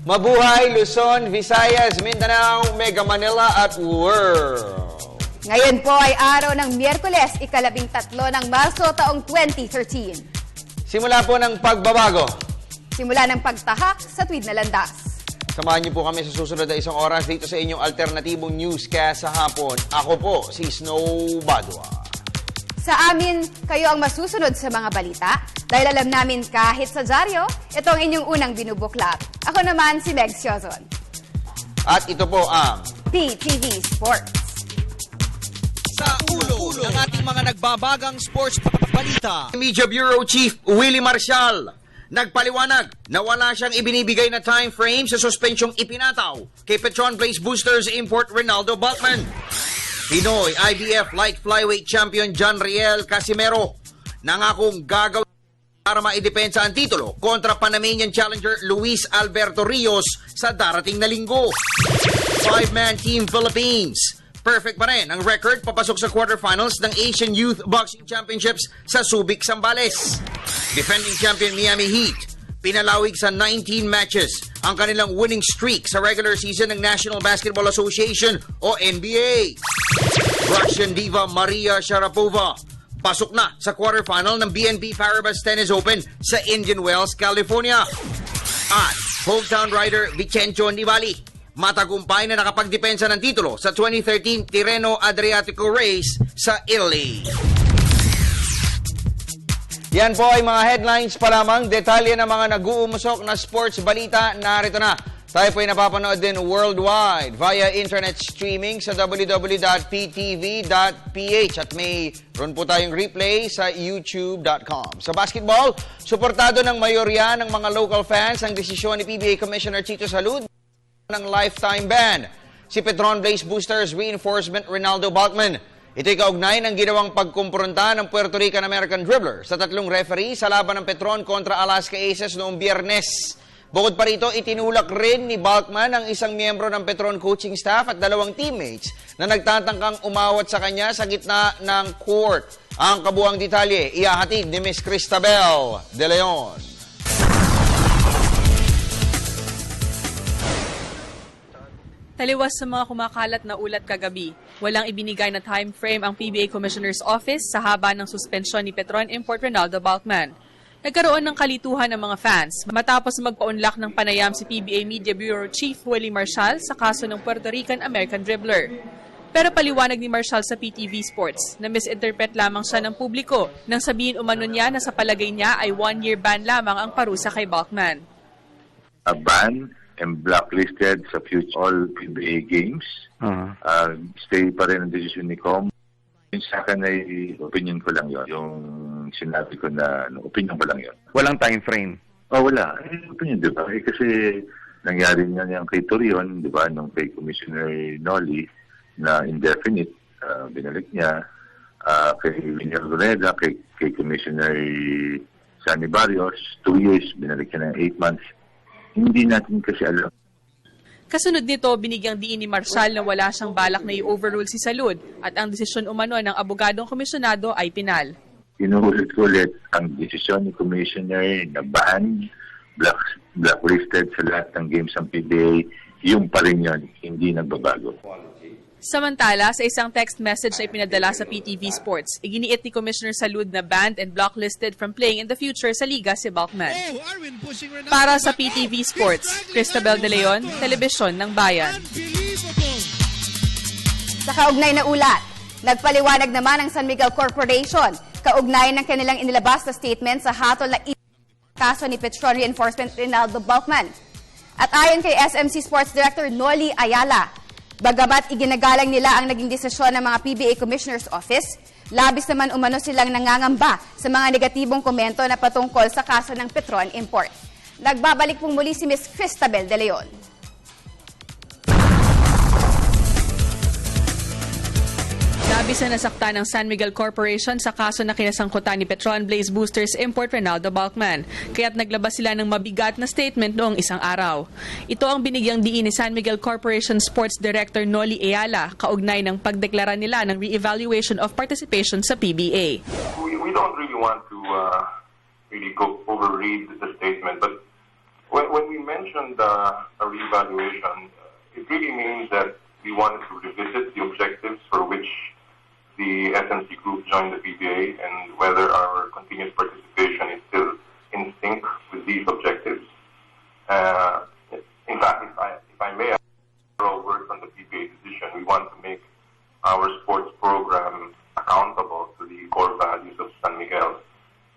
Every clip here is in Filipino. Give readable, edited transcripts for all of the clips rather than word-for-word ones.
Mabuhay, Luzon, Visayas, Mindanao, Mega Manila at World. Ngayon po ay araw ng Miyerkules, ika-13 ng Marso taong 2013. Simula po ng pagbabago. Simula ng pagtahak sa tuwid na landas. Samahan niyo po kami sa susunod na isang oras dito sa inyong alternatibong newscast sa hapon. Ako po, si Snow Badwa. Sa amin, kayo ang masusunod sa mga balita dahil alam namin kahit sa dyaryo, ito ang inyong unang binubuklap. Ako naman si Meg Siozon. At ito po ang PTV Sports. Sa ulo ng ating mga nagbabagang sports balita. Media Bureau Chief Willie Marcial nagpaliwanag na wala siyang ibinibigay na time frame sa suspensyong ipinataw kay Petron Blaze Boosters import Ronaldo Balkman. Pinoy IBF Light Flyweight Champion John Riel Casimero nangakong gagawin para maidepensa ang titulo kontra Panamanian challenger Luis Alberto Rios sa darating na linggo. 5-man Team Philippines. Perfect pa rin ang record papasok sa quarterfinals ng Asian Youth Boxing Championships sa Subic, Zambales. Defending champion Miami Heat, pinalawig sa 19 matches ang kanilang winning streak sa regular season ng National Basketball Association o NBA. Russian diva Maria Sharapova, pasok na sa quarterfinal ng BNP Paribas Tennis Open sa Indian Wells, California. At hometown rider Vicencio Nibali, matagumpay na nakapagdepensa ng titulo sa 2013 Tirreno Adriatico Race sa Italy. Yan po ay mga headlines pa lamang. Detalye ng mga nag-uumusok na sports balita. Narito na. Tayo po ay napapanood din worldwide via internet streaming sa www.ptv.ph at mayroon po tayong replay sa youtube.com. Sa basketball, suportado ng mayorya ng mga local fans ang desisyon ni PBA Commissioner Chito Salud ng lifetime ban si Petron Blaze Boosters reinforcement Ronaldo Balkman. Ito'y kaugnay ng ginawang pagkumpronta ng Puerto Rican-American dribbler sa 3 referee sa laban ng Petron kontra Alaska Aces noong Biyernes. Bukod pa rito, itinulak rin ni Balkman ang isang miyembro ng Petron coaching staff at 2 teammates na nagtatangkang umawat sa kanya sa gitna ng court. Ang kabuang detalye, ihahatid ni Miss Cristabel De Leon. Taliwas sa mga kumakalat na ulat kagabi, walang ibinigay na time frame ang PBA Commissioner's Office sa haba ng suspensyon ni Petron import Ronaldo Balkman. Nagkaroon ng kalituhan ng mga fans matapos magpaunlak ng panayam si PBA Media Bureau Chief Willie Marcial sa kaso ng Puerto Rican-American dribbler. Pero paliwanag ni Marcial sa PTV Sports na misinterpret lamang siya ng publiko nang sabihin umano niya na sa palagay niya ay 1-year ban lamang ang parusa kay Balkman. A ban and blacklisted sa future all PBA games. Stay pa rin ang desisyon ni Com. Yung sa akin ay opinion ko lang yon. Yung sinabi ko na opinion ko lang yon. Walang time frame? Wala. Opinion, di ba? Kasi nangyari nga yung kay Torion, di ba, nung kay Commissioner Noli na indefinite, binalik niya. Kay Vinier Goneda, kay Commissioner Sunny Barrios, 2 years, binalik niya ng 8 months. Hindi natin kasi alam. Kasunod nito, binigyang diin ni Marcial na wala siyang balak na i-overrule si Salud at ang desisyon umano ng abogadong komisyonado ay pinal. Inuulit ko ulit ang desisyon ni Commissioner na ban, blacklisted sa lahat ng games ng PBA, yung pa rin yun, hindi nagbabago. Samantala, sa isang text message na ipinadala sa PTV Sports, iginiit ni Commissioner Salud na banned and blacklisted from playing in the future sa liga si Balkman. Para sa PTV Sports, Cristabel De Leon, Telebisyon ng Bayan. Sa kaugnay na ulat, nagpaliwanag naman ang San Miguel Corporation kaugnay ng kanilang inilabas na statement sa hatol na kaso ni Petron reinforcement Ronaldo Balkman. At ayon kay SMC Sports Director Noli Ayala, bagamat iginagalang nila ang naging desisyon ng mga PBA Commissioner's Office, labis naman umano silang nangangamba sa mga negatibong komento na patungkol sa kaso ng Petron import. Nagbabalik pong muli si Ms. Cristabel De Leon. Labis na nasaktan ng San Miguel Corporation sa kaso na kinasangkutan ni Petron Blaze Boosters import Ronaldo Balkman, kaya't naglabas sila ng mabigat na statement noong isang araw. Ito ang binigyang diin ni San Miguel Corporation Sports Director Noli Ayala kaugnay ng pagdeklara nila ng re-evaluation of participation sa PBA. We don't really want to really go overread the statement, but When we mentioned a reevaluation, it really means that we wanted to revisit the objectives for which the SMC group joined the PBA and whether our continuous participation is still in sync with these objectives. In fact, if I may, I'll work on the PBA decision. We want to make our sports program accountable to the core values of San Miguel.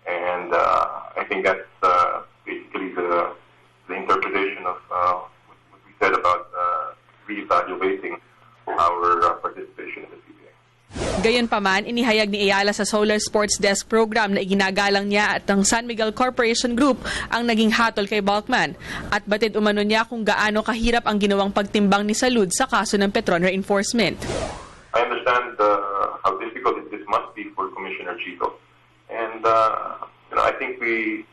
And I think that's basically the interpretation of what we said about reevaluating our participation in the PBA. Gayunpaman, inihayag ni Ayala sa Solar Sports Desk program na iginagalang niya at ang San Miguel Corporation Group ang naging hatol kay Balkman at batid umano niya kung gaano kahirap ang ginawang pagtimbang ni Salud sa kaso ng Petron reinforcement. I understand how difficult this must be for Commissioner Chico. And I think we,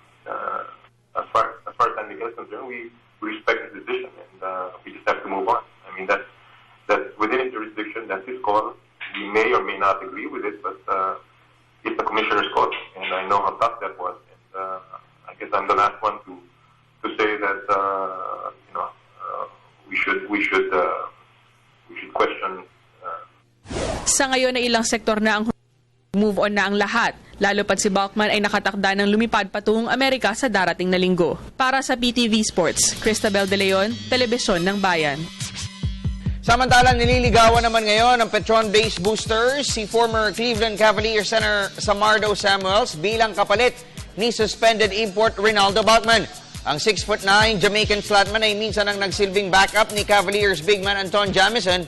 as far as San Miguel is concerned, we respect his decision and we just have to move on. I mean, that's within his jurisdiction, that's his call. We may or may not agree with it, but it's the commissioner's call, and I know how tough that was. And I guess I'm the last one to say that we should question. Sa ngayon ay ilang sektor na ang move on na ang lahat. Lalo pat si Balkman ay nakatakda ng lumipad patungong Amerika sa darating na linggo. Para sa PTV Sports, Cristabel De Leon, Telebisyon ng Bayan. Samantalang nililigawan naman ngayon ng Petron-based boosters si former Cleveland Cavaliers center Samardo Samuels bilang kapalit ni suspended import Rinaldo Balkman. Ang 6'9" Jamaican slotman ay minsan ang nagsilbing backup ni Cavaliers big man Anton Jamison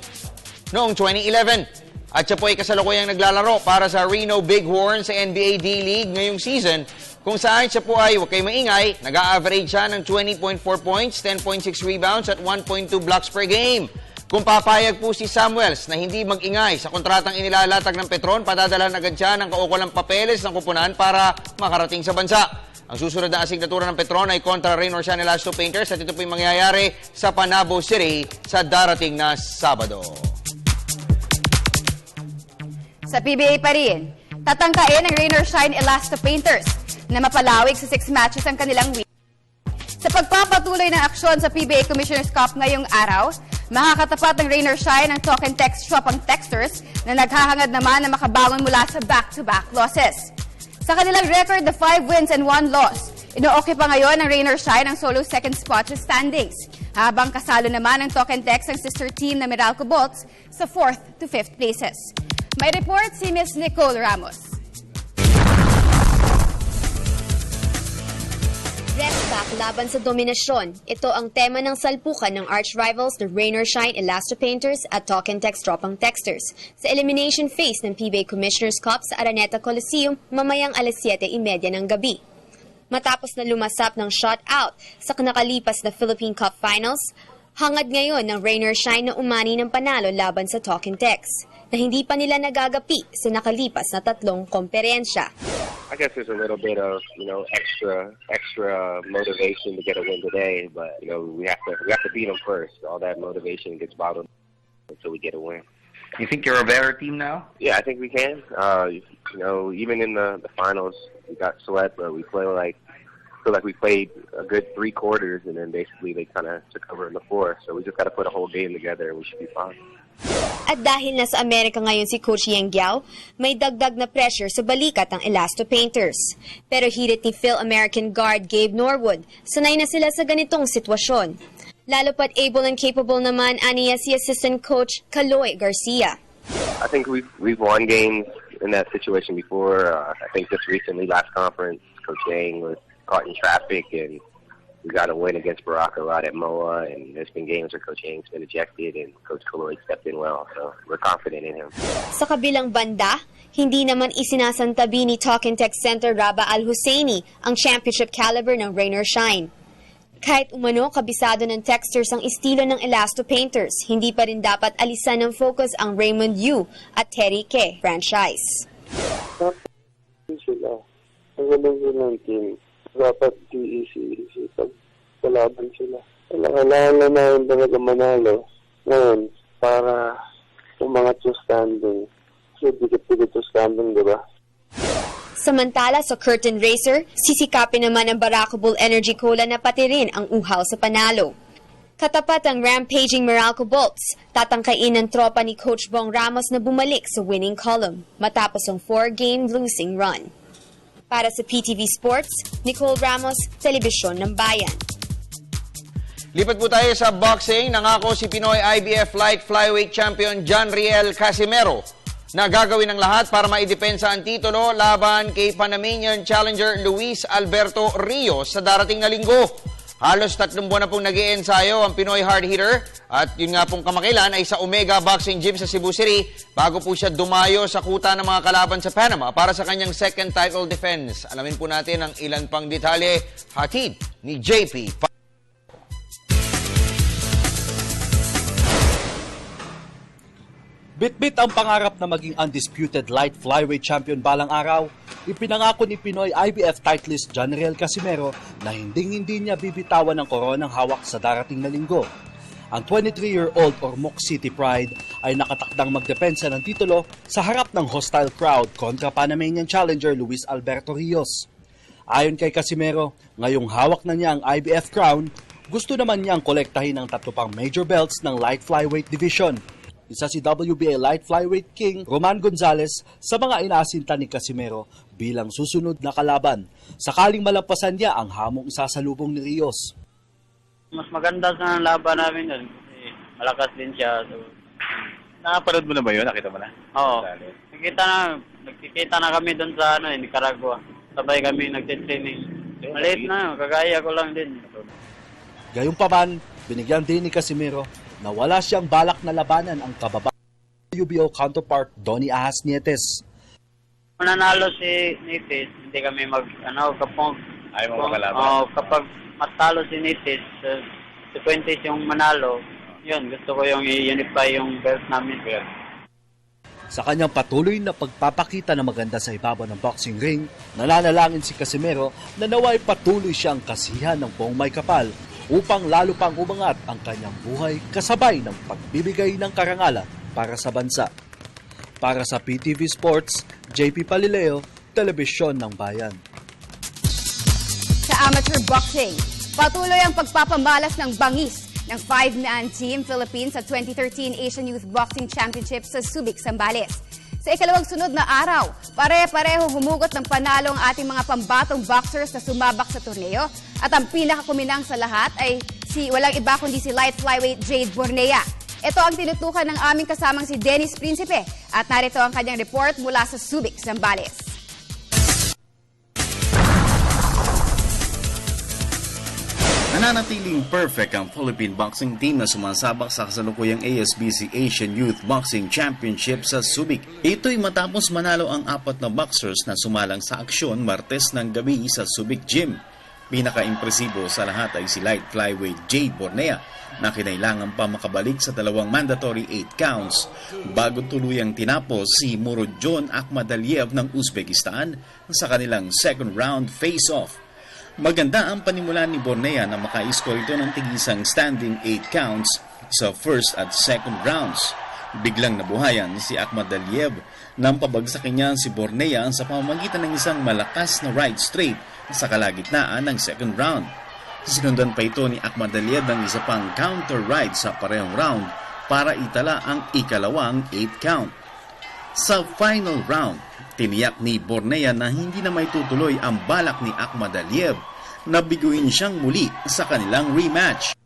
noong 2011. At siya po ay kasalukuyang naglalaro para sa Reno Bighorns sa NBA D-League ngayong season kung saan siya po ay, huwag kayo maingay, nag-a-average siya ng 20.4 points, 10.6 rebounds at 1.2 blocks per game. Kung papayag po si Samuels na hindi mag-ingay sa kontratang inilalatag ng Petron, padadalan agad siya ng kaukulang papeles ng kupunan para makarating sa bansa. Ang susunod na asignatura ng Petron ay kontra Raynor San Elasto Painters at ito po yung mangyayari sa Panabo City sa darating na Sabado. Sa PBA pa rin, tatangkain ng Raynor Shine Elasto Painters na mapalawig sa 6 matches ang kanilang week. Sa pagpapatuloy ng aksyon sa PBA Commissioner's Cup ngayong araw, makakatapat ng Raynor Shine ang Talk and Text Shop ang Texters na naghahangad naman na makabangon mula sa back-to-back losses. Sa kanilang record na 5 wins and 1 loss, ino-okay pa ngayon ng Raynor Shine ang solo second spot sa standings, habang kasalo naman ng Talk and Text ang sister team na Meralco Bolts sa 4th to 5th places. May report si Ms. Nicole Ramos. Rest back laban sa dominasyon. Ito ang tema ng salpukan ng arch rivals na Raynor Shine Elasto Painters at Talk and Text Tropang Texters sa elimination phase ng PBA Commissioner's Cup sa Araneta Coliseum mamayang 7:30 ng gabi. Matapos na lumasap ng shutout sa nakalipas na Philippine Cup Finals, hangad ngayon ng Raynor Shine na umani ng panalo laban sa Talk and Text na hindi pa nila nagagapi sa nakalipas na 3 komperensya. I guess there's a little bit of, extra motivation to get a win today, but, we have to beat them first. All that motivation gets bottled until we get a win. You think you're a better team now? Yeah, I think we can. Even in the finals, we got swept, but we feel like we played a good 3 quarters, and then basically they kind of took over in the 4th. So we just got to put a whole game together, and we should be fine. At dahil nasa Amerika ngayon si Coach Yang Giao, may dagdag na pressure sa balikat ng Elasto Painters. Pero hirit ni Phil American guard Gabe Norwood, sanay na sila sa ganitong sitwasyon. Lalo pat able and capable naman aniya si assistant coach Kaloy Garcia. I think we've won games in that situation before. I think just recently, last conference, Coach Yang was caught in traffic and we got a win against Baraka Rod at MOA, and there's been games where Coach Yang's been ejected and Coach Kaloy stepped in well, so we're confident in him. Sa kabilang banda, hindi naman isinasantabi ni Talk and Text Center Raba Al-Husseini ang championship caliber ng Raynor Shine. Kahit umano kabisado ng Texters ang estilo ng Elasto Painters, hindi pa rin dapat alisan ng focus ang Raymond Yu at Terry Ke franchise. Sila. Ang galing ng team. Dapat di easy pag kalaban sila. Kailangan na namin talaga manalo ngayon para umangat yung standing. Kasi dikit-dikit yung standing, di ba? Samantala sa curtain racer, sisikapin naman ng Barako Bull Energy Cola na pati rin ang uhaw sa panalo. Katapat ang rampaging Meralco Bolts, tatangkain ng tropa ni Coach Bong Ramos na bumalik sa winning column matapos ang 4-game losing run. Para sa PTV Sports, Nicole Ramos, Telebisyon ng Bayan. Lipat po tayo sa boxing. Nangako si Pinoy IBF Light Flyweight Champion John Riel Casimero na gagawin ang lahat para maidepensa ang titulo laban kay Panamanian challenger Luis Alberto Rios sa darating na linggo. Halos 3 buwan na pong nag-iensayo ang Pinoy hard hitter at yun nga pong kamakailan ay sa Omega Boxing Gym sa Cebu City bago po siya dumayo sa kuta ng mga kalaban sa Panama para sa kanyang second title defense. Alamin po natin ang ilan pang detalye hatid ni JP. Bit-bit ang pangarap na maging undisputed light flyweight champion balang araw, ipinangako ni Pinoy IBF titleist John Riel Casimero na hindi niya bibitawan ang koronang hawak sa darating na linggo. Ang 23-year-old Ormoc City Pride ay nakatakdang magdepensa ng titulo sa harap ng hostile crowd kontra Panamanian challenger Luis Alberto Rios. Ayon kay Casimero, ngayong hawak na niya ang IBF crown, gusto naman niyang kolektahin ang 3 pang major belts ng light flyweight division. Isa si WBA Light Flyweight King Roman Gonzalez sa mga inaasinta ni Casimero bilang susunod na kalaban. Sakaling malampasan niya ang hamong isasalubong ni Rios. Mas maganda sa laban namin yun kasi malakas din siya. So, nakapanood mo na ba yun? Nakita mo na? Oo. Nagkikita na kami doon sa Nicaragua. Sabay kami nagtitraining. Maliit na, kagaya ko lang din. Gayunpaman, binigyan din ni Casimero na wala siyang balak na labanan ang kababa WBO counterpart Donnie Ahas Nietes. Mananalo si Nietes, hindi kami ayaw mo makalaban? Kapag matalo si Nietes, si Fuentes yung manalo, yun, gusto ko yung i-unify yung belt namin. Sa kanyang patuloy na pagpapakita na maganda sa ibabaw ng boxing ring, nananalangin si Casimero na naway patuloy siyang kasihan ng buong may kapal upang lalo pang umangat ang kanyang buhay kasabay ng pagbibigay ng karangalan para sa bansa. Para sa PTV Sports, JP Palileo, Telebisyon ng Bayan. Sa amateur boxing, patuloy ang pagpapamalas ng bangis ng 5-man Team Philippines sa 2013 Asian Youth Boxing Championship sa Subic, Zambales. Sa ikalawang sunod na araw, pare-pareho humugot ng panalo ang ating mga pambatong boxers na sumabak sa torneo at ang pinakakuminang sa lahat ay walang iba kundi si light flyweight Jade Bornea. Ito ang tinutukan ng aming kasamang si Dennis Principe at narito ang kanyang report mula sa Subic, Zambales. Nananatiling perfect ang Philippine boxing team na sumasabak sa kasalukuyang ASBC Asian Youth Boxing Championship sa Subic. Ito'y matapos manalo ang 4 na boxers na sumalang sa aksyon Martes ng gabi sa Subic Gym. Pinaka-impresibo sa lahat ay si light flyweight Jade Bornea na kinailangan pa makabalik sa 2 mandatory 8 counts bago tuluyang tinapos si Murodjon Akhmadaliev ng Uzbekistan sa kanilang second round face-off. Maganda ang panimula ni Bornea na maka-score ito ng tigisang standing 8 counts sa first at second rounds. Biglang nabuhayan si Akhmadaliev nang pabagsakin niya si Bornea sa pamamagitan ng isang malakas na right straight sa kalagitnaan ng second round. Sinundan pa ito ni Akhmadaliev ng isa pang counter right sa parehong round para itala ang ikalawang 8 count. Sa final round, tiniyak ni Bornea na hindi na may tutuloy ang balak ni Akhmadaliev na biguin siyang muli sa kanilang rematch.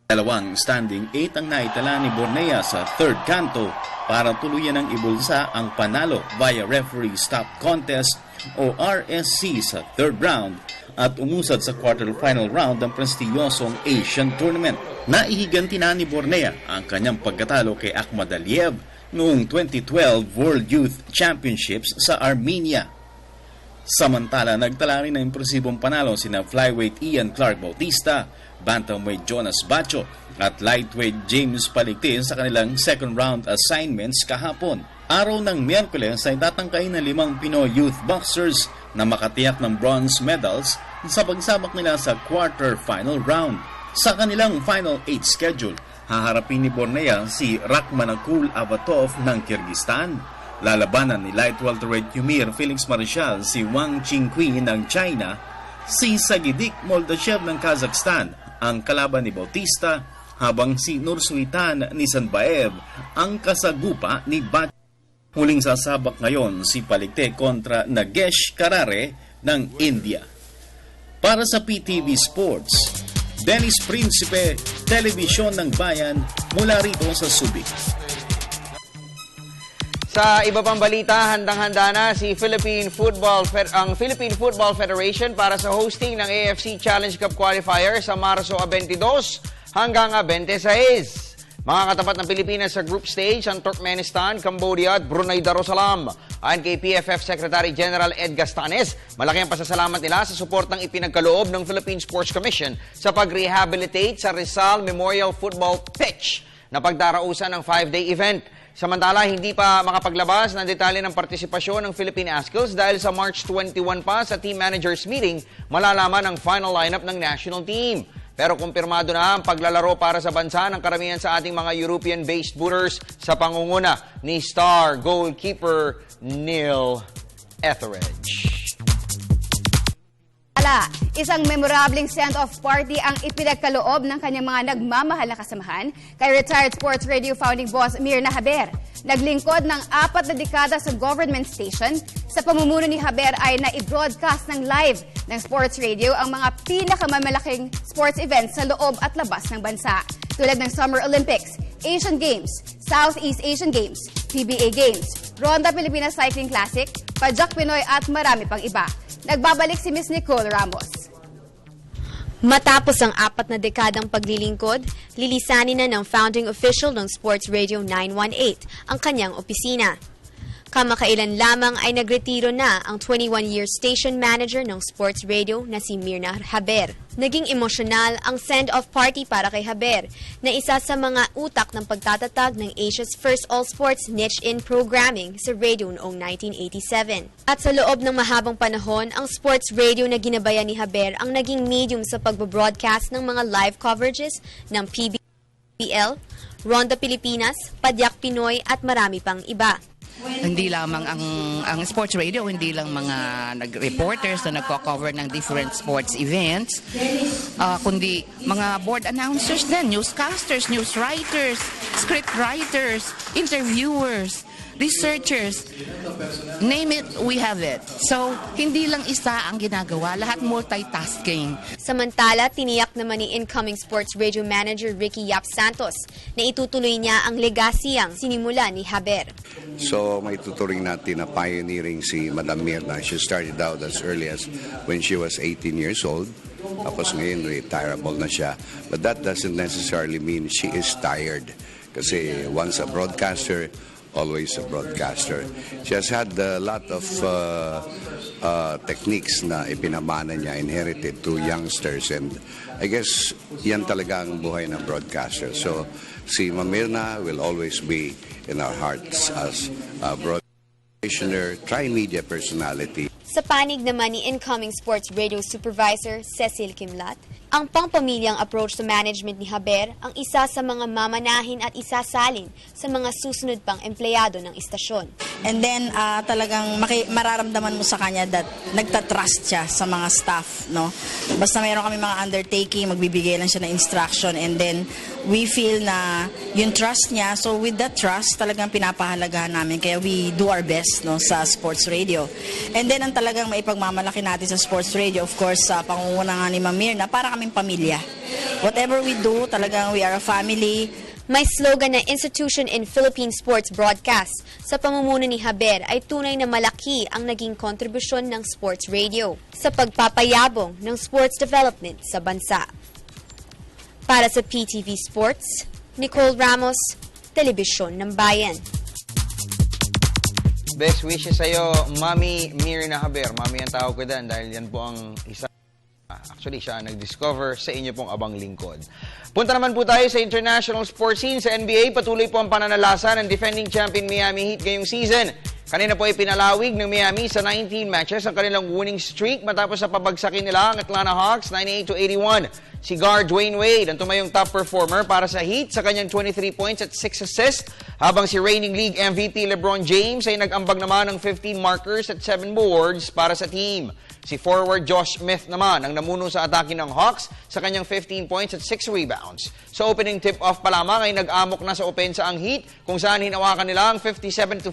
2 standing 8 ang naitala ni Bornea sa third kanto para tuluyan ng ibulsa ang panalo via referee stop contest o RSC sa third round at umusad sa quarterfinal round ng prestiyosong Asian Tournament. Naihiganti na ni Bornea ang kanyang pagkatalo kay Akhmadaliev noong 2012 World Youth Championships sa Armenia. Samantala, nagtala rin ng impresibong panalo sina flyweight Ian Clark Bautista, bantamweight Jonas Bacho at lightweight James Paligtin sa kanilang second round assignments kahapon. Araw ng Miyerkules ay tatangkain ng 5 Pinoy youth boxers na makatiyak ng bronze medals sa pagsabak nila sa quarter-final round. Sa kanilang final 8 schedule, haharapin ni Bornea si Rakhmanakul Avatov ng Kyrgyzstan, Lalabanan ni light welterweight Yumir Felix Marshall si Wang Qingqi ng China, si Sagidik Moldashev ng Kazakhstan ang kalaban ni Bautista, habang si Nursultan Nisanbaev ang kasagupa ni Bat. Huling sasabak ngayon si Palikte kontra Nagesh Karare ng India. Para sa PTV Sports, Dennis Principe, Telebisyon ng Bayan, mula rito sa Subic. Sa iba pang balita, handang-handa na si Philippine Football Federation para sa hosting ng AFC Challenge Cup Qualifier sa Marso 22 hanggang 26. Mga katapat ng Pilipinas sa group stage ang Turkmenistan, Cambodia at Brunei Darussalam. Ayon kay PFF Secretary General Ed Gastanes, malaki ang pasasalamat nila sa suportang ipinagkaloob ng Philippine Sports Commission sa pag-rehabilitate sa Rizal Memorial Football Pitch na pagdarausan ng 5-day event. Samantala, hindi pa makapaglabas ng detalye ng partisipasyon ng Philippine Ascals dahil sa March 21 pa sa team managers meeting, malalaman ang final lineup ng national team. Pero kumpirmado na ang paglalaro para sa bansa ng karamihan sa ating mga European-based booters sa pangunguna ni star goalkeeper Neil Etheridge. Isang memorableng send-off party ang ipinagkaloob ng kanyang mga nagmamahal na kasamahan kay retired Sports Radio founding boss Mirna Haber. Naglingkod ng 4 na dekada sa government station. Sa pamumuno ni Haber ay na-broadcast ng live ng Sports Radio ang mga pinakamamalaking sports events sa loob at labas ng bansa. Tulad ng Summer Olympics, Asian Games, Southeast Asian Games, PBA Games, Ronda Pilipinas Cycling Classic, Pajak Pinoy at marami pang iba. Nagbabalik si Ms. Nicole Ramos. Matapos ang 4 na dekadang paglilingkod, lilisanin na ng founding official ng Sports Radio 918 ang kanyang opisina. Kamakailan lamang ay nagretiro na ang 21-year station manager ng Sports Radio na si Mirna Haber. Naging emosyonal ang send-off party para kay Haber na isa sa mga utak ng pagtatatag ng Asia's first all-sports niche-in programming sa radio noong 1987. At sa loob ng mahabang panahon, ang Sports Radio na ginabayan ni Haber ang naging medium sa pagbabroadcast ng mga live coverages ng PBL, Ronda Pilipinas, Padyak Pinoy at marami pang iba. Hindi lamang ang sports radio, hindi lang mga nag-reporters na nagko-cover ng different sports events, kundi mga board announcers din, newscasters, news writers, script writers, interviewers, researchers, name it, we have it. So, hindi lang isa ang ginagawa, lahat multitasking. Samantala, tiniyak naman ni incoming Sports Radio Manager Ricky Yap Santos na itutuloy niya ang legacyang sinimula ni Haber. So, may tuturing natin na pioneering si Madam Mirna. She started out as early as when she was 18 years old. Tapos ngayon, retirable na siya. But that doesn't necessarily mean she is tired. Kasi once a broadcaster, always a broadcaster. She has had a lot of techniques na ipinamana niya, inherited to youngsters, and I guess yan talaga ang buhay ng broadcaster. So si Mirna will always be in our hearts as a broadcaster, tri-media personality. Sa panig naman ni incoming Sports Radio Supervisor Cecil Kimlat, ang pangpamilyang approach sa management ni Haber ang isa sa mga mamanahin at isasalin sa mga susunod pang empleyado ng istasyon. And then talagang mararamdaman mo sa kanya that nagtatrust siya sa mga staff, no? Basta mayroon kami mga undertaking, magbibigay lang siya ng instruction, and then we feel na yung trust niya, so with that trust talagang pinapahalagahan namin, kaya we do our best, no, sa sports radio. And then ang talagang maipagmamalaki natin sa sports radio, of course, sa pangunguna nga ni Ma'am Mirna, para kaming pamilya. Whatever we do, talagang we are a family. May slogan na Institution in Philippine Sports Broadcast. Sa pamumuno ni Haber ay tunay na malaki ang naging kontribusyon ng sports radio sa pagpapayabong ng sports development sa bansa. Para sa PTV Sports, Nicole Ramos, Telebisyon ng Bayan. Best wishes sa'yo, Mami Mirna Haber. Mami ang tawag ko dyan dahil yan po ang isa. Actually, siya ang nag-discover sa inyo pong abang lingkod. Punta naman po tayo sa international sports scene. Sa NBA, patuloy po ang pananalasa ng defending champion Miami Heat ngayong season. Kanina po ay pinalawig ng Miami sa 19 matches ang kanilang winning streak matapos sa pabagsakin nila ang Atlanta Hawks 98-81. si guard Dwayne Wade. Ang tumayong top performer para sa Heat sa kanyang 23 points at 6 assists, habang si reigning league MVP LeBron James ay nag-ambag naman ng 15 markers at 7 boards para sa team. Si forward Josh Smith naman ang namuno sa atake ng Hawks sa kanyang 15 points at 6 rebounds. Sa opening tip-off pa lamang ay nag-amok na sa opensa ang Heat kung saan hinawakan nila ang 57-44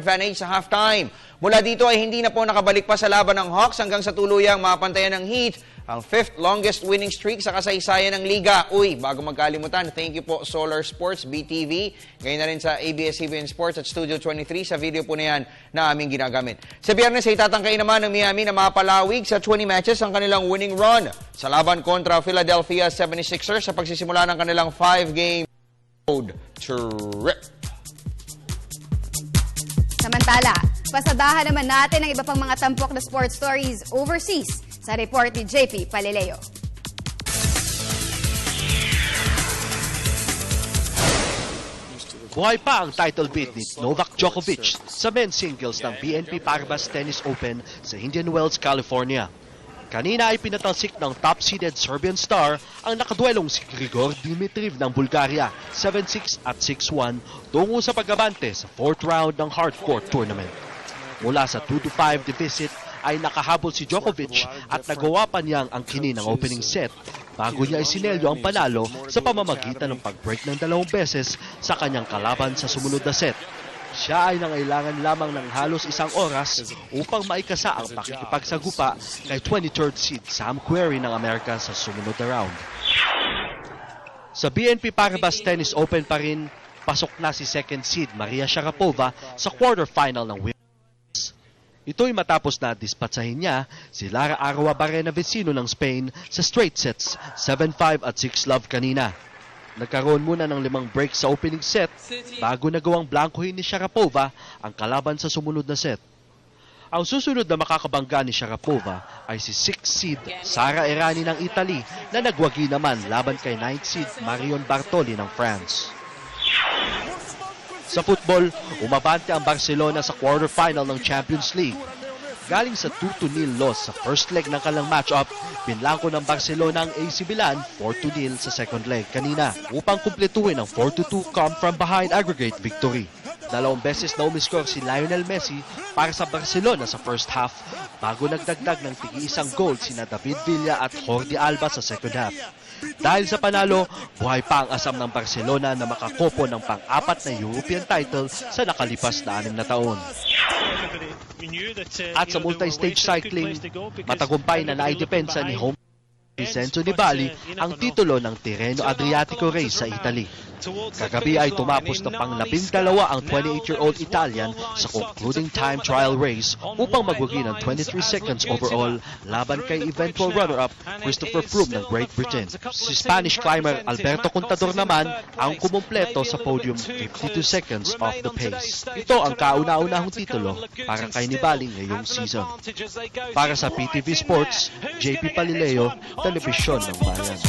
advantage sa halftime. Mula dito ay hindi na po nakabalik pa sa laban ng Hawks hanggang sa tuluyang mapantayan ng Heat ang 5th longest winning streak sa kasaysayan ng liga. Uy, bago magkalimutan, thank you po Solar Sports, BTV, ngayon na rin sa ABS-CBN Sports at Studio 23 sa video po na yan na aming ginagamit. Sa Biyernes ay tatangkay naman ng Miami na mapalawig sa 20 matches ang kanilang winning run sa laban kontra Philadelphia 76ers sa pagsisimula ng kanilang 5-game road trip. Samantala, pasadahan naman natin ang iba pang mga tampok na sports stories overseas sa report ni JP Palileo. Buhay pa ang title bid ni Novak Djokovic sa men's singles ng BNP Paribas Tennis Open sa Indian Wells, California. Kanina ay pinatalsik ng top-seeded Serbian star ang nakaduelong si Grigor Dimitrov ng Bulgaria, 7-6 at 6-1, tungo sa pag-abante sa 4th round ng hardcourt tournament. Mula sa 2-5 deficit ay nakahabol si Djokovic at nagawa pa niyang ang kini ng opening set bago niya isinelyo ang panalo sa pamamagitan ng pag-break ng 2 beses sa kanyang kalaban sa sumunod na set. Siya ay nangailangan lamang ng halos 1 oras upang maikasa ang pakikipagsagupa kay 23rd seed Sam Querrey ng Amerika sa sumunod na round. Sa BNP Paribas Tennis Open pa rin, pasok na si 2nd seed Maria Sharapova sa quarterfinal ng Wimbledon. Ito'y matapos na dispatsahin niya si Lara Arruabarrena Vecino ng Spain sa straight sets, 7-5 at 6-love kanina. Nagkaroon muna ng 5 breaks sa opening set bago nagawang blankohin ni Sharapova ang kalaban sa sumunod na set. Ang susunod na makakabangga ni Sharapova ay si 6th seed Sara Errani ng Italy na nagwagi naman laban kay 9th seed Marion Bartoli ng France. Sa football, umabante ang Barcelona sa quarterfinal ng Champions League. Galing sa 2-0 loss sa first leg ng kanilang matchup, pinlangko ng Barcelona ang AC Milan 4-0 sa second leg kanina upang kumpletuhin ang 4-2 come from behind aggregate victory. 2 beses na umiskor si Lionel Messi para sa Barcelona sa first half bago nagdagdag ng tig-1 goal sina David Villa at Jordi Alba sa second half. Dahil sa panalo, buhay pa ang asam ng Barcelona na makakopo ng pang-4 na European title sa nakalipas na 6 na taon. At sa multi-stage cycling, matagumpay na naidepensa ni home Vincenzo Nibali ang titulo ng Tirreno Adriatico Race sa Italy. Kagabi ay tumapos na pang-12 ang 28-year-old Italian sa concluding time trial race upang magwagi ng 23 seconds overall laban kay eventual runner-up Christopher Froome ng Great Britain. Si Spanish climber Alberto Contador naman ang kumumpleto sa podium 52 seconds off the pace. Ito ang kauna-unahang titulo para kay Nibali ngayong season. Para sa PTV Sports, JP Palileo, Telebisyon ng Bayan.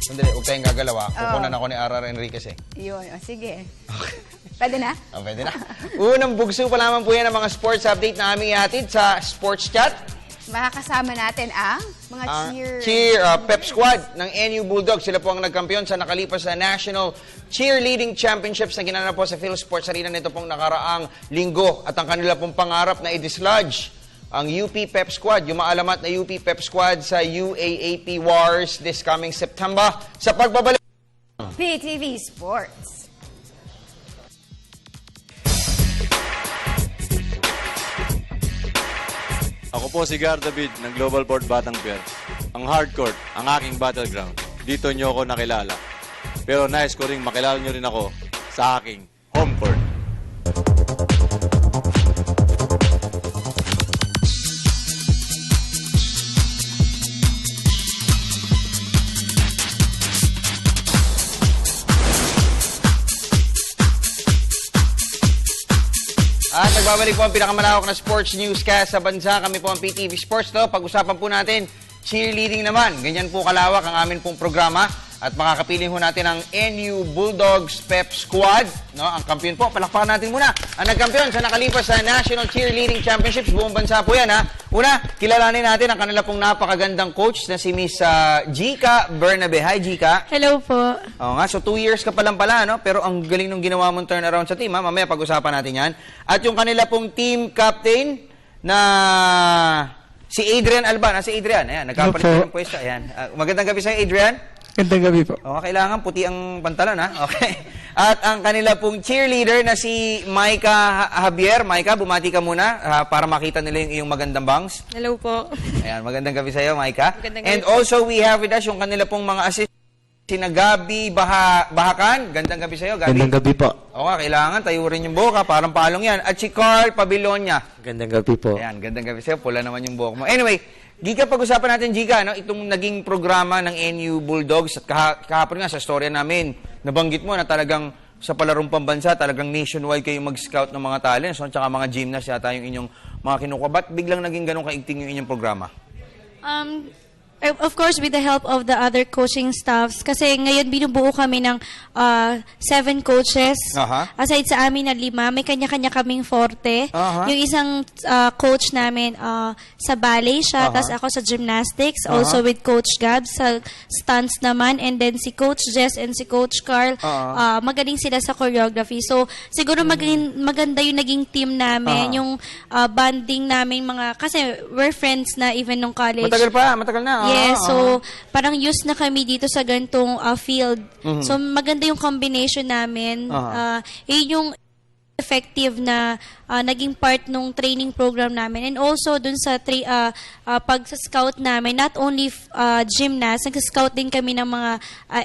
Sandali, huwag tayong gagalawa. Kukunan ako ni RR Enriquez eh. Yun, sige. Pwede na? Pwede na. Unang bugso pa lamang po yan ang mga sports update na aming ihatid sa Sports Chat. Makakasama natin ang mga Pep Squad ng NU Bulldogs. Sila po ang nagkampiyon sa nakalipas na National Cheerleading Championships na ginanap po sa PhilSports Arena nito pong nakaraang linggo. At ang kanila pong pangarap na i-dislodge ang UP Pep Squad, yung maalamat na UP Pep Squad sa UAAP Wars this coming September sa pagbabalik PTV Sports. Ako po si Gar David ng Global Board Batang Pier. Ang hardcourt, ang aking battleground. Dito nyo ako nakilala. Pero nais ko ring makilala nyo rin ako sa aking home court. At nagbabalik po ang pinakamalawak na sports newscast sa bansa. Kami po ang PTV Sports. Pag-usapan po natin, cheerleading naman. Ganyan po kalawak ang amin pong programa. At makakapiling ho natin ang NU Bulldogs Pep Squad. No? Ang kampiyon po, palakpakan natin muna. Ang nagkampiyon sa nakalipas sa National Cheerleading Championships, buong bansa po yan. Ha? Una, kilalanin natin ang kanila pong napakagandang coach na si Miss Jika Bernabe. Hi, Jika. Hello po. Oo nga, so 2 years ka pa lang pala, no? Pero ang galing nung ginawa mong turnaround sa team, ha? Mamaya pag-usapan natin yan. At yung kanila pong team captain na si Adrian Alban. Si Adrian, ayan, nagkapalit ng pwesto. Ayan. Magandang gabi sa'yo, Adrian. Gandang gabi po. Kailangan puti ang pantalon, ha? Okay. At ang kanila pong cheerleader na si Maika Javier. Maika, bumati ka muna para makita nila yung iyong magandang bangs. Hello po. Ayan, magandang gabi sa'yo, Maika. Magandang And gabi. also, we have with us yung kanila pong mga assistant. Sina Gabi Bahakan. Gandang gabi sa'yo, Gabi. Gandang gabi po. Oo nga, kailangan tayo rin yung boka. Parang palong yan. At si Carl Pabilonia. Gandang gabi po. Ayan, gandang gabi sa'yo. Pula naman yung buhok mo. Anyway, Gika, pag-usapan natin, Gika, no? Itong naging programa ng NU Bulldogs at kahapon nga sa storya namin, nabanggit mo na talagang sa palarong pambansa, talagang nationwide kayo mag-scout ng mga talents, no? Tsaka mga gymnast yata yung inyong mga kinukuha. Ba't biglang naging ganun kaigting yung inyong programa? Of course, with the help of the other coaching staffs. Kasi ngayon, binubuo kami ng 7 coaches. Aside sa amin na 5, may kanya-kanya kaming forte. Yung isang coach namin sa ballet siya, tapos ako sa gymnastics, also with Coach Gab sa stunts naman, and then si Coach Jess and si Coach Carl, magaling sila sa choreography. So, siguro maganda yung naging team namin, yung bonding namin kasi we're friends na even nung college. Matagal na. Yes, so parang used na kami dito sa gantong field. So maganda yung combination namin. Yun yung effective na naging part nung training program namin. And also dun sa pag-scout namin, not only gymnasts, nag-scout din kami ng mga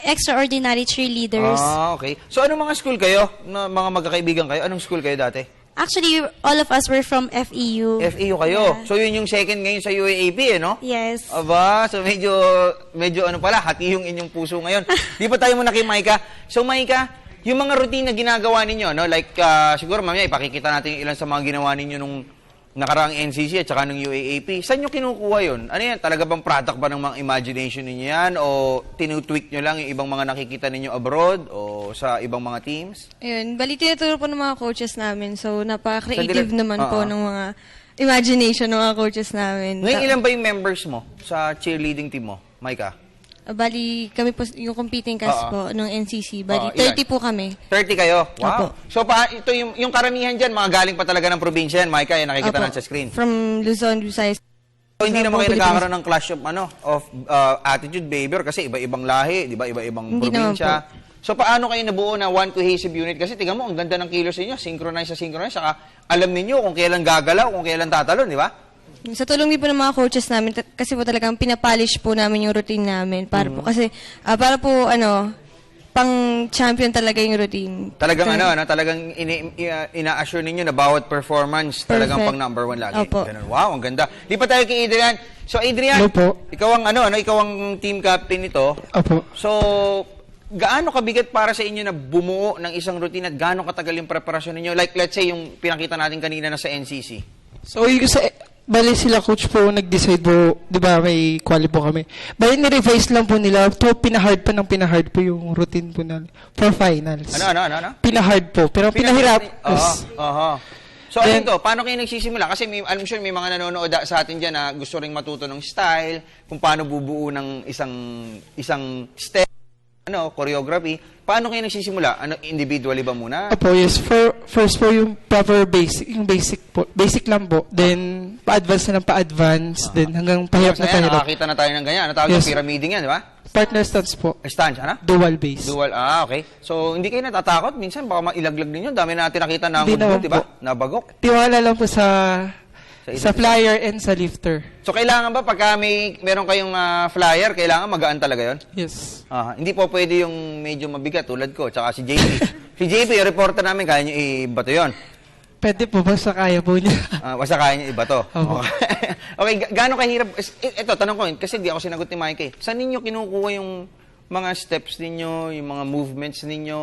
extraordinary cheerleaders. Okay. So anong mga school kayo? Mga magkakaibigan kayo? Anong school kayo dati? Actually, all of us were from FEU. FEU kayo. Yeah. So, yun yung second ngayon sa UAAP, no? Yes. Aba, so medyo ano pala, hati yung inyong puso ngayon. Di pa tayo muna kay Maika. So, Maika, yung mga routine na ginagawa ninyo, no? Like, siguro mamaya ipakikita natin yung ilan sa mga ginawa ninyo nung nakaraang NCC at saka ng UAAP. Saan nyo kinukuha yun? Ano yan? Talaga bang product ba ng mga imagination ninyo yan? O tinutweak nyo lang yung ibang mga nakikita ninyo abroad o sa ibang mga teams? Ayun, bali tinuturo po ng mga coaches namin. So, napaka-creative naman po ng mga imagination ng mga coaches namin. Ngayon, ilan ba yung members mo sa cheerleading team mo, Maika? Bali, kami po yung competing cast po ng NCC. Bali, 30 po kami. 30 kayo? Wow. Opo. So, ito yung karamihan dyan, mga galing pa talaga ng probinsya yan, Maika, yung nakikita natin sa screen. From Luzon, Visayas. So, hindi naman kayo nagkakaroon ng clash of attitude behavior kasi iba-ibang lahi, di ba? Iba-ibang probinsya. So, paano kayo nabuo na one cohesive unit? Kasi tingnan mo, ang ganda ng kilos ninyo, synchronize, saka alam niyo kung kailan gagalaw, kung kailan tatalon, di ba? Sa tulong din po ng mga coaches namin, kasi po talagang pinapolish po namin yung routine namin. Para po, kasi, para po, pang champion talaga yung routine. Talagang talagang ina-assure ninyo na bawat performance talagang pang number 1 lagi. Opo. Ganun. Wow, ang ganda. Di pa tayo kay Adrian. So, Adrian, ikaw ang ikaw ang team captain nito. Opo. So, gaano kabigat para sa inyo na bumuo ng isang routine at gaano katagal yung preparasyon ninyo? Like, let's say, yung pinakita natin kanina na sa NCC. So, bali sila coach po nag-decide po, di ba may quali po kami. Bali ni-revise lang po nila, pinahard po yung routine po na for finals. Ano? Pinahard po, pero pinahirap. So, ano to? Paano kayo nagsisimula? Kasi I'm sure may mga nanonood sa atin dyan na gusto ring matuto ng style, kung paano bubuo ng isang step, choreography. Paano kayo nagsisimula? Individually ba muna? Opo, yes. First po yung proper basic, yung basic lang po. Then, pa-advance na ng pa-advance. Then, hanggang pahirap na pahirap. Nakakita na tayo ng ganyan. Ano tawag yung pyramiding yan, di ba? Partner stance po. Stance, ano? Dual base. Okay. So, hindi kayo natatakot? Minsan, baka mailaglag ninyo. Dami natin nakita na di ba? Nabagok. Tiwala lang po sa flyer and sa lifter. So, kailangan ba pagka meron kayong flyer, kailangan magaan talaga yon? Yes. Hindi po pwede yung medyo mabigat tulad ko, tsaka si JP. Si JP, yung reporter namin, kaya nyo ibato yon? Pwede po, basta kaya po niya. Basta kaya nyo ibato. Okay, gaano kahirap? Ito, tanong ko, kasi di ako sinagot ni Mike. Saan ninyo kinukuha yung mga steps ninyo, yung mga movements ninyo?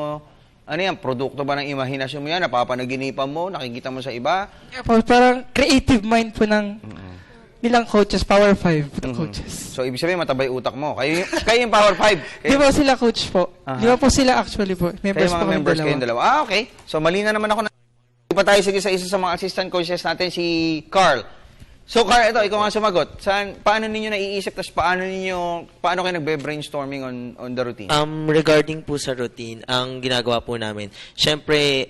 Ano yan? Produkto ba ng imahinasyon mo yan? Napapanaginipan mo? Nakikita mo sa iba? Yeah, po, parang creative mind po ng ilang coaches, Power 5 na coaches. So, ibig sabihin, matabay utak mo. Kayo yung Power 5. Di ba sila coach po? Aha. Di ba po sila actually po? Members Kayo po mga kami members dalawa. kayong dalawa. Okay. So, mali na naman ako na. Pa tayo sige sa isa sa mga assistant coaches natin, si Carl. So, Carl, ito, ikaw nga sumagot. Paano ninyo naiisip, tapos paano kayo nagbe-brainstorming on the routine? Regarding po sa routine, ang ginagawa po namin, syempre,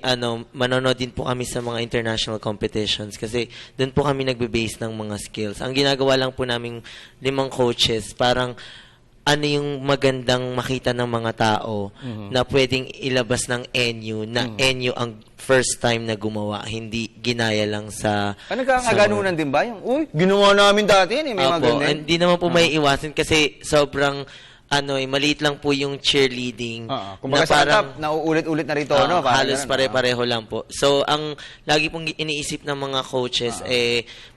manonood din po kami sa mga international competitions kasi doon po kami nagbe-base ng mga skills. Ang ginagawa lang po namin 5 coaches, parang ano yung magandang makita ng mga tao na pwedeng ilabas ng NU, na NU ang first time na gumawa, hindi ginaya lang sa... Nagkakaganunan din ba? Uy, ginawa namin dati yan, may mga Opo, ganun. hindi naman po may iwasan kasi sobrang maliit lang po yung cheerleading. Kumbaga sa atap, nauulit-ulit na rito, no? Halos pare-pareho lang po. So, ang lagi pong iniisip ng mga coaches,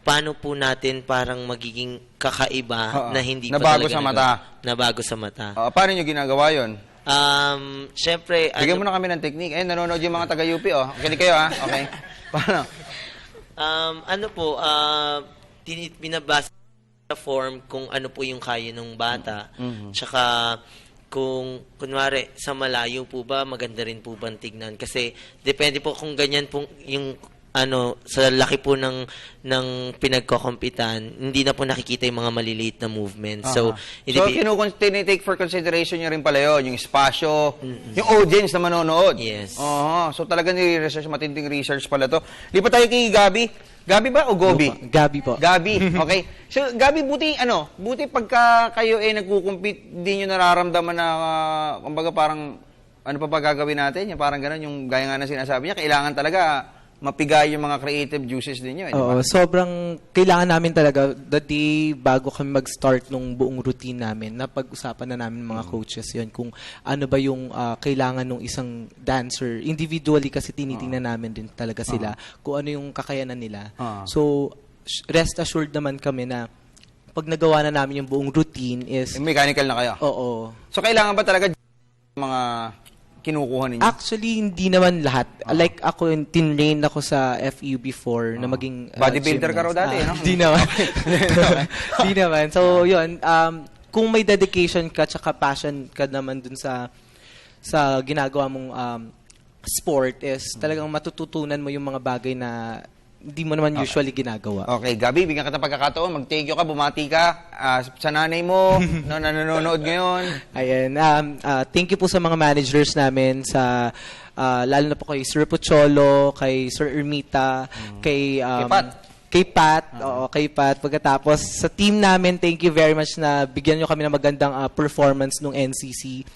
paano po natin parang magiging kakaiba na hindi Nabago pa talaga sa mata. Nabago sa mata. Paano nyo ginagawa yun? Siyempre, bigyan mo na kami ng technique. Nanonood yung mga taga-UP, oh. Kinig kayo, ha? Okay. Paano? Binabasa sa form kung ano po yung kaya ng bata. Tsaka kung kunwari sa malayo po ba maganda rin po bang tignan kasi depende po kung ganyan po yung sa laki po ng pinagkokompitan, hindi na po nakikita yung mga maliliit na movements. So tinitake for consideration nyo rin pala yun, yung espasyo, yung audience na manonood. Yes. So talaga ni-research, matinding research pala to. Lipat tayo kay Gabi. Gabi ba o Gobi? Gabi po. Gabi, okay. So, Gabi, buti pagka kayo nagkukumpit, hindi nyo nararamdaman na, kumbaga parang, ano pa gagawin natin? Yung parang gano'n, yung gaya nga na sinasabi niya, kailangan talaga mapigay yung mga creative juices din nyo. Oo, sobrang kailangan namin talaga the day bago kami mag-start nung buong routine namin, napag-usapan na namin mga coaches yun kung ano ba yung kailangan ng isang dancer. Individually kasi tinitingnan namin din talaga sila kung ano yung kakayanan nila. So, rest assured naman kami na pag nagawa na namin yung buong routine is... Mechanical na kayo? Oo. So, kailangan ba talaga mga kinukuha ninyo? Actually, hindi naman lahat. Like ako, tinrain ako sa FEU before na maging bodybuilder ka raw dati, no? Hindi naman. Hindi naman. So, yun. Kung may dedication ka tsaka passion ka naman dun sa ginagawa mong sport is talagang matututunan mo yung mga bagay na hindi mo naman usually ginagawa. Okay, Gabi, bigyan ka ng pagkakataon. Mag-thank you ka, bumati ka sa nanay mo na nanonood ngayon. Ayan. Thank you po sa mga managers namin, lalo na po kay Sir Pocholo, kay Sir Ermita, kay Pat. Kay Pat. Pagkatapos, sa team namin, thank you very much na bigyan nyo kami ng magandang performance nung NCC.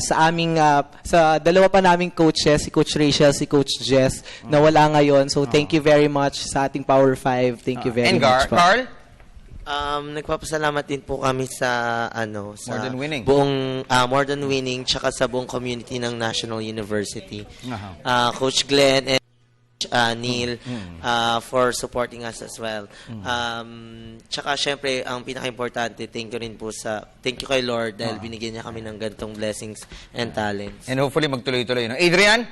Sa dalawa pa naming coaches, si Coach Rachel, si Coach Jess, na wala ngayon. So, thank you very much sa ating Power 5. Thank you very much. And Carl? Nagpapasalamat din po kami sa More Than Winning. Buong More Than Winning tsaka sa buong community ng National University. Coach Glenn and Neil for supporting us as well. Tsaka syempre ang pinaka-importante, thank you kay Lord dahil binigyan niya kami ng ganitong blessings and talents. And hopefully magtuloy-tuloy. No? Adrian?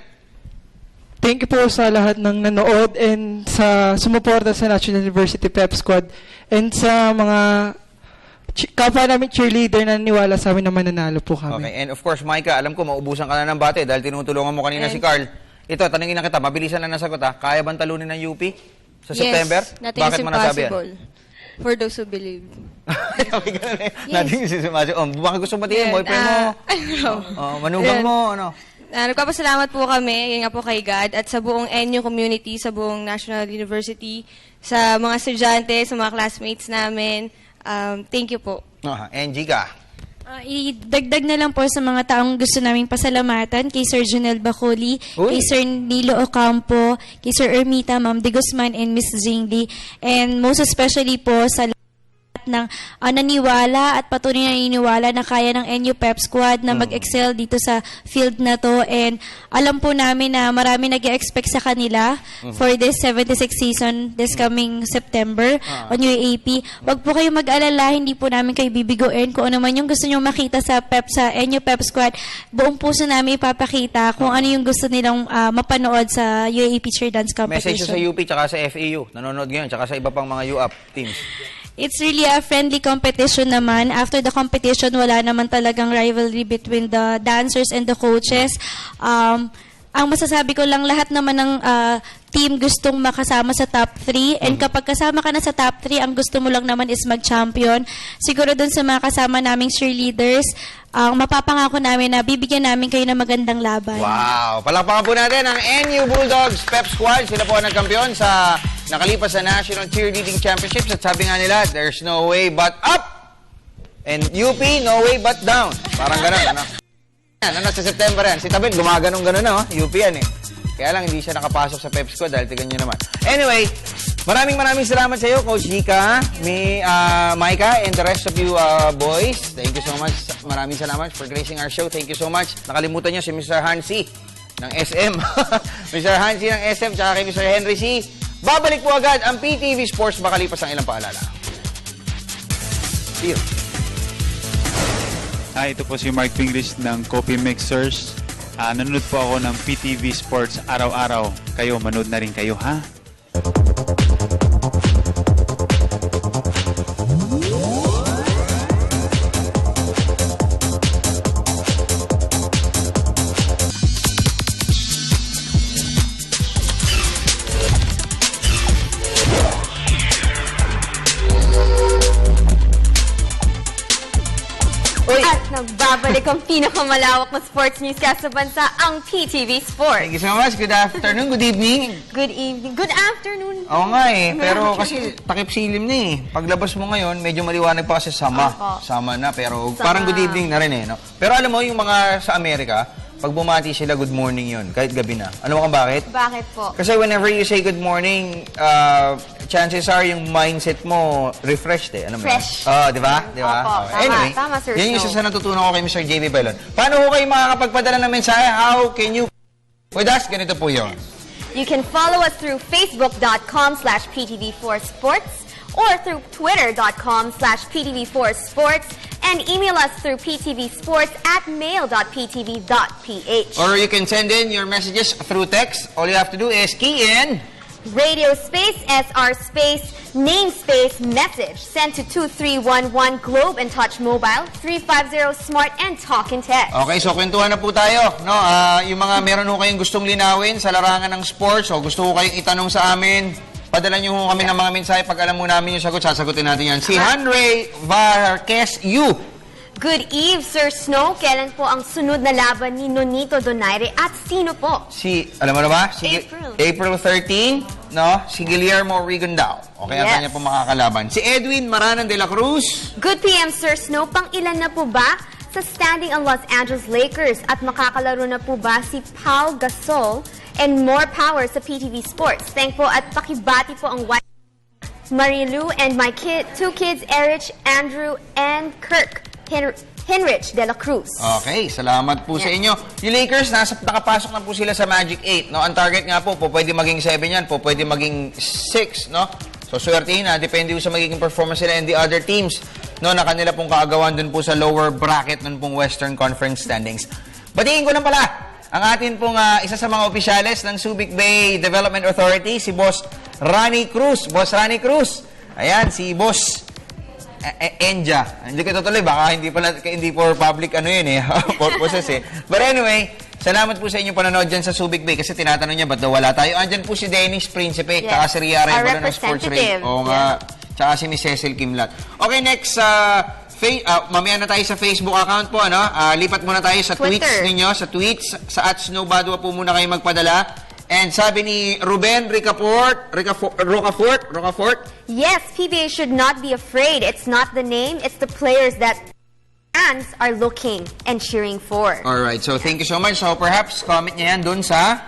Thank you po sa lahat ng nanood and sa sumuporta sa National University Pep Squad and sa mga kapwa namin cheerleader na naniwala sa amin na mananalo po kami. Okay, and of course, Micah, alam ko maubusan ka na ng bate dahil tinutulungan mo kanina si Carl. Ito, tanungin na kita, mabilisan lang nasagot ha. Kaya bang talunin ng UP sa September? Nothing Bakit is mo nasabi yan? impossible. For those who believe. Nothing is impossible. Baka gusto batiin mo, boyfriend mo. Manugang mo, ano? Nagpapasalamat po kami, yun nga po kay God, at sa buong NU community, sa buong National University, sa mga estudyante, sa mga classmates namin. Thank you po. Angie ka? Idagdag na lang po sa mga taong gusto naming pasalamatan kay Sir Junel Bacoli, kay Sir Nilo Ocampo, kay Sir Ermita, Ma'am De Guzman, and Miss Jing Lee. And most especially po sa lahat lahat ng naniwala at patuloy na naniniwala na kaya ng NU Pep Squad na mag-excel dito sa field na to. And alam po namin na marami nag-expect sa kanila for this 76 season this coming September on UAAP. Wag po kayo mag-alala, hindi po namin kayo bibiguin. Kung ano man yung gusto nyo makita sa NU Pep Squad, buong puso namin ipapakita kung ano yung gusto nilang mapanood sa UAAP cheer dance competition. Message sa UP tsaka sa FAU. Nanonood ngayon tsaka sa iba pang mga UAP teams. It's really a friendly competition naman. After the competition, wala naman talagang rivalry between the dancers and the coaches. Ang masasabi ko lang, lahat naman ng team gustong makasama sa top 3. And kapag kasama ka na sa top 3, ang gusto mo lang naman is mag-champion. Siguro dun sa mga kasama naming cheerleaders, mapapangako namin na bibigyan namin kayo ng magandang laban. Wow! Palakpakan po natin ang NU Bulldogs Pep Squad. Sila po ang nagkampiyon sa nakalipas sa National Cheerleading Championships. At sabi nga nila, there's no way but up! And UP, no way but down. Parang ganun, ano? Sa September yan. Si Tabet, gumaganong-ganon na, UP yan eh. Kaya lang, hindi siya nakapasok sa Pep Squad dahil tigan nyo naman. Anyway, maraming salamat sa iyo, Coach Jika, Micah, and the rest of you boys. Thank you so much. Maraming salamat for gracing our show. Thank you so much. Nakalimutan nyo si Mr. Hansi ng SM. Mr. Hansi ng SM, tsaka kay Mr. Henry C. Babalik po agad ang PTV Sports makalipas ang ilang paalala. See you. Hi, ito po si Mark Pinglish ng Coffee Mixers. Nanonood po ako ng PTV Sports araw-araw. Kayo, manood na rin kayo, ha? At nagbabalik ang pinakamalawak na sports newscast sa bansa, ang PTV Sports. Thank you so much. Good afternoon, good evening. Good evening. Good afternoon. Oo nga eh, pero kasi takip silim na eh. Paglabas mo ngayon, medyo maliwanag pa kasi sama. Sama na, pero parang good evening na rin eh. No? Pero alam mo, yung mga sa Amerika, pag bumati sila, good morning yun, kahit gabi na. Alam mo kung bakit? Bakit po? Kasi whenever you say good morning, chances are yung mindset mo refreshed eh. Ano mo? Fresh. Di ba? Di ba? Opo, Okay. Anyway, tama, Sir yan yung Snow. isa sa natutunan ko kay Mr. JB Bailon. Paano ko kayo makakapagpadala ng mensahe? How can you with us? Ganito po yun. You can follow us through facebook.com/PTV4Sports or through twitter.com/PTV4Sports and email us through ptvsports@mail.ptv.ph. Or you can send in your messages through text. All you have to do is key in Radio space, SR space, namespace, message. Send to 2311 Globe and Touch Mobile, 350 Smart and Talk and Text. Okay, so kwentuhan na po tayo. No? Yung mga meron ho kayong gustong linawin sa larangan ng sports o gusto ho kayong itanong sa amin, padala nyo ho kami ng mga mensahe. Pag alam mo namin yung sagot, sasagutin natin yan. Si Hanray Varquez Yu. Good eve, Sir Snow. Kailan po ang sunod na laban ni Nonito Donaire at sino po? Alam mo na ba? April 13, no? Si Guillermo Rigondao. Okay, ang kanya po makakalaban. Si Edwin Maranan de la Cruz. Good PM, Sir Snow. Pang-ilan na po ba sa standing ang Los Angeles Lakers at makakalaro na po ba si Pau Gasol and more power sa PTV Sports? Thank po at pakibati po ang wife Marilu and my two kids, Erich, Andrew, and Kirk. Henrich de la Cruz. Okay, salamat po sa inyo. Yung Lakers, nakapasok na po sila sa Magic 8. No? Ang target nga po pwede maging 7 yan, pwede maging 6. No? So, swertihin na. Depende po sa magiging performance nila and the other teams no, na kanila pong kaagawan dun po sa lower bracket nun pong Western Conference standings. Batiin ko na pala ang atin pong isa sa mga opisyales ng Subic Bay Development Authority, si Boss Rani Cruz. Boss Rani Cruz. Ayan, si Boss Enja. Hindi ko tutuloy, baka hindi for public purposes eh. But anyway, salamat po sa inyong panonood dyan sa Subic Bay kasi tinatanong niya ba't daw wala tayo. Andyan po si Dennis Principe, tsaka si Ria Arevalo ng Sports Radio. Oo nga, tsaka si Miss Cecil Kimlat. Okay, next, mamaya na tayo sa Facebook account po, lipat muna tayo sa Twitter. Tweets ninyo, sa tweets, sa @snowbadwa po muna kayo magpadala. And sabi ni Ruben Rocafort, yes, PBA should not be afraid. It's not the name, it's the players that fans are looking and cheering for. Alright, so thank you so much. So perhaps comment niya yan dun sa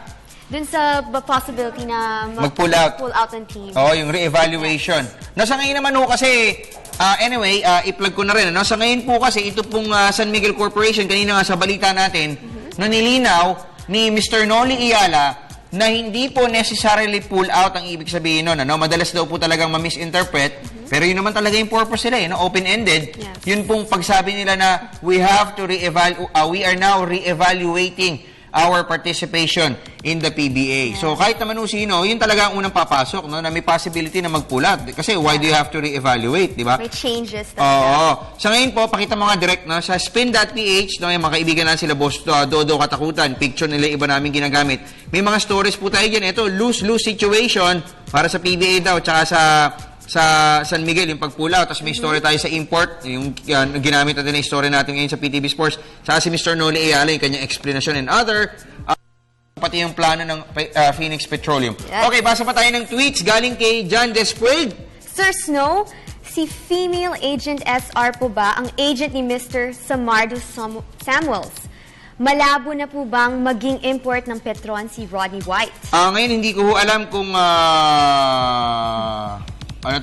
possibility na mag-pull out pull out ng team. Oo, yung re-evaluation. Nasa ngayon naman kasi Anyway, i-plug ko na rin. Sa ngayon po kasi, ito pong San Miguel Corporation, kanina nga sa balita natin, na nilinaw ni Mr. Noli Ayala na hindi po necessarily pull out ang ibig sabihin nun. Madalas daw po talagang ma-misinterpret. Pero yun naman talaga yung purpose nila, open-ended. Yes. Yun pong pagsabi nila na we are now re-evaluating our participation in the PBA. So kahit naman sino, yun talaga ang unang papasok, na may possibility na mag-pull out. Kasi why do you have to re-evaluate, di ba? May changes Oo. Sa ngayon po, pakita mo nga direct sa spin.ph, yung mga kaibigan na sila, Boss Dodo Katakutan, picture nila iba namin ginagamit. May mga stories po tayo dyan. Ito, lose-lose situation para sa PBA daw, tsaka sa San Miguel, yung pag-pull out. Tapos may story tayo sa import, yung ginamit natin yung story natin ngayon sa PTV Sports. Saka si Mr. Noli Ayala, yung kanyang explanation and other, pati yung plano ng Phoenix Petroleum. Yes. Okay, basa pa tayo ng tweets galing kay John Despuig. Sir Snow, si female agent SR po ba ang agent ni Mr. Samardo Samuels? Malabo na po bang maging import ng Petron si Rodney White? Ngayon, hindi ko alam kung ano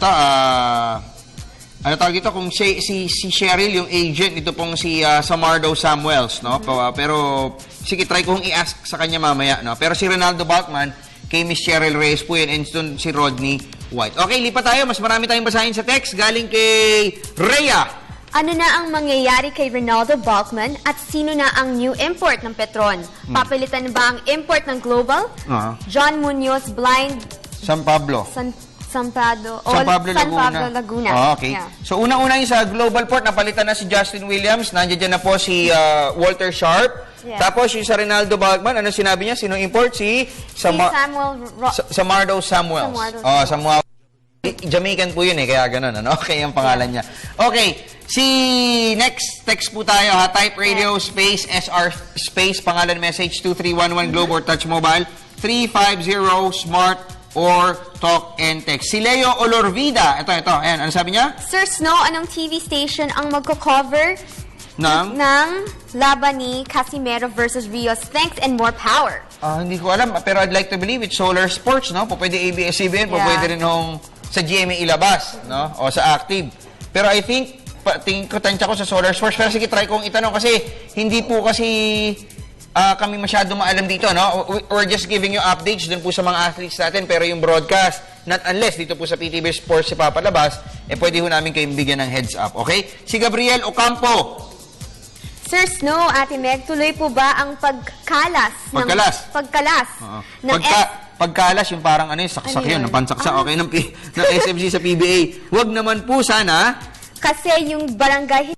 tawag ito, kung si Cheryl yung agent, ito pong si Samardo Samuels, no? Pero sige, try kong i-ask sa kanya mamaya, no? Pero si Ronaldo Balkman, kay Miss Cheryl Reyes po yun, and si Rodney White. Okay, lipat tayo. Mas marami tayong basahin sa text galing kay Rhea. Ano na ang mangyayari kay Ronaldo Balkman at sino na ang new import ng Petron? Papalitan ba ang import ng Global? John Munoz, Blind San Pablo. San Pablo Oh, Laguna. okay. Yeah. So, unang-una yung sa Global Port, napalitan na si Justin Williams. Nandiyan na po si Walter Sharp. Yeah. Tapos, yung sa Ronaldo Balkman, ano sinabi niya? Sino import? Samardo Samuels. Samuel. Jamaican po yun kaya ganun, Okay, ang pangalan niya. Okay, next text po tayo, Type radio space SR space, pangalan message 2311 Globe or Touch Mobile 350 Smart or Talk and Text. Si Leo Olorvida, ito, ayan, ano sabi niya? Sir Snow, anong TV station ang magko-cover ng laban ni Casimero versus Rios? Thanks and more power. Hindi ko alam, pero I'd like to believe it's Solar Sports, no? Pwede ABS-CBN, pwede rin sa GMA ilabas, no? O sa Active. Pero I think, tingin ko, tansya ko sa Solar Sports. Pero sige, try kong itanong kasi hindi po kasi kami masyado maalam dito, no? We're just giving you updates dun po sa mga athletes natin, pero yung broadcast, not unless dito po sa PTV Sports si papalabas, pwede ho namin kayong bigyan ng heads up, okay? Si Gabriel Ocampo. Sir Snow, Ate Meg, tuloy po ba ang pagkalas? Pagkalas, yung parang saksak yun, pansaksak, okay, ng SMC sa PBA. Huwag naman po sana. Kasi yung barangay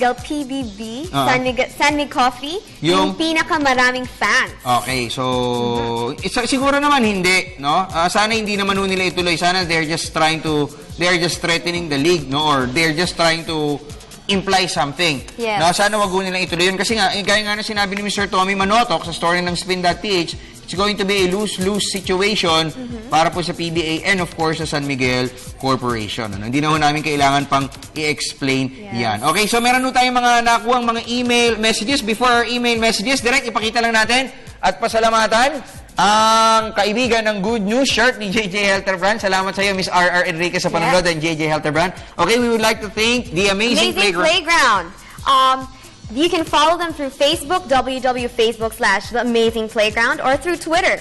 PBB, San Miguel Coffee, yung pinakamaraming fans. Okay, so siguro naman hindi, no? Sana hindi naman nila ituloy. Sana they're just threatening the league, no? Or they're just trying to imply something. Yes. No, sana wag nilang ituloy yun. Kasi nga, gaya nga na sinabi ni Mr. Tommy Manotok sa story ng Spin.ph, it's going to be a lose-lose situation para po sa PBA and of course sa San Miguel Corporation. Hindi na ho namin kailangan pang i-explain yan. Okay, so meron ho tayong mga nakuhang mga email messages. Before our email messages, direct ipakita lang natin at pasalamatan ang kaibigan ng Good News shirt ni JJ Helterbrand. Salamat sa iyo, Miss R.R. Enriquez sa panonood and JJ Helterbrand. Okay, we would like to thank the Amazing Playground. You can follow them through Facebook, www.facebook.com/The Amazing Playground, or through Twitter,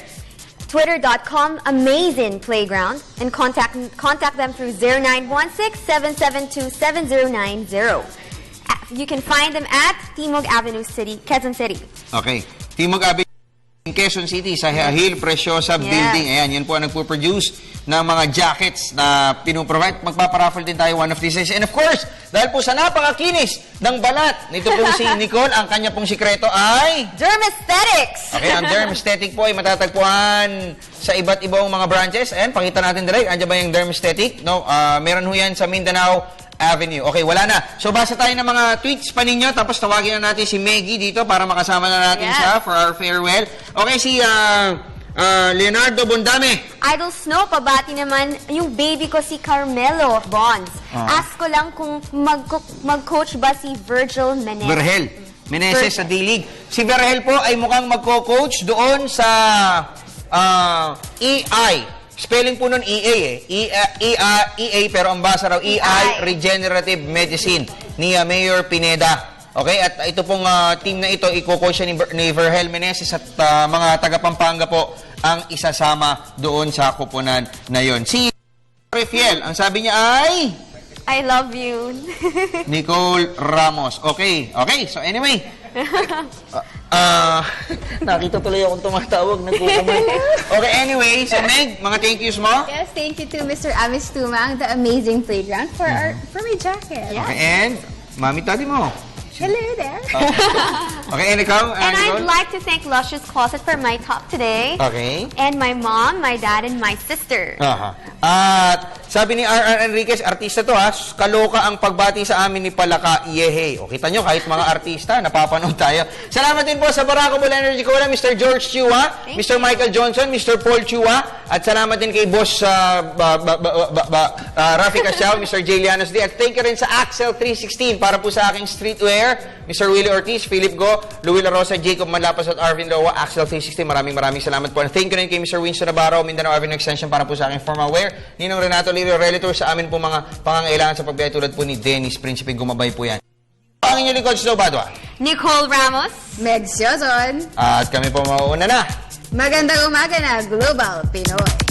twitter.com/AmazingPlayground, and contact them through 0916-772-7090. You can find them at Timog Avenue City, Quezon City. Okay, Timog Avenue Quezon City sa Hill Preciosa Building. Ayan, yan po ang nagpo-produce ng mga jackets na pinuprovide. Magpaparaffle din tayo one of these days. And of course, dahil po sa napakakinis ng balat nito pong si Nicole, ang kanya pong sikreto ay Dermaesthetics! Okay, ang Dermaesthetic po ay matatagpuan sa iba't ibang mga branches. Ayan, pakita natin direct. Andiyan ba yung Dermaesthetic? No, meron ho yan sa Mindanao Avenue. Okay, wala na. So, basa tayo ng mga tweets pa ninyo, tapos tawagin na natin si Maggie dito para makasama na natin siya for our farewell. Okay, si Leonardo Bondame. Idol Snow, pabati naman yung baby ko si Carmelo Bonds. Ask ko lang kung mag-coach ba si Virgil Meneses sa D-League. Si Virgil po ay mukhang magko-coach doon sa EI Spelling po nun EA EA, pero ang basa raw EI, Regenerative Medicine ni Mayor Pineda. Okay, at ito pong team na ito, iko-coach ni Vergel Meneses at mga taga-Pampanga po ang isasama doon sa kupunan na yon. Si Refiel, ang sabi niya ay... I love you. Nicole Ramos. Okay, so anyway. Nakita tuloy akong tumatawag, nagkukumay. Okay, anyway, so Meg, mga thank yous mo? Yes, thank you to Mr. Amis Tumang, the amazing playground, for my jacket. Okay, and Mami Tadi mo. Hello there. Okay, and ikaw? And Nicole? I'd like to thank Luscious Closet for my top today. Okay. And my mom, my dad, and my sister. At sabi ni R.R. Enriquez, artista to ha, kaloka ang pagbati sa amin ni Palaka, yehe. O kita nyo, kahit mga artista, napapanood tayo. Salamat din po sa Barako Bull Energy Cola, Mr. George Chua, Mr. Michael Johnson, Mr. Paul Chua, at salamat din kay Boss Rafi Casiao, Mr. J. Llanos D. At thank you rin sa Axel 316 para po sa aking streetwear, Mr. Willie Ortiz, Philip Go, Louie La Rosa, Jacob Manlapas at Arvin Loa, Axel 316. Maraming salamat po. And thank you rin kay Mr. Winston Navarro, Mindanao Avenue Extension para po sa aking formal wear. Ninong Renato Lirio Relator sa amin po mga pangangailangan sa pagbiyahe tulad po ni Dennis Principe, gumabay po yan. Ang inyong lingkod, Snow Badwa. Nicole Ramos. Meg Siozon. At kami po mauuna na. Magandang umaga na, Global Pinoy.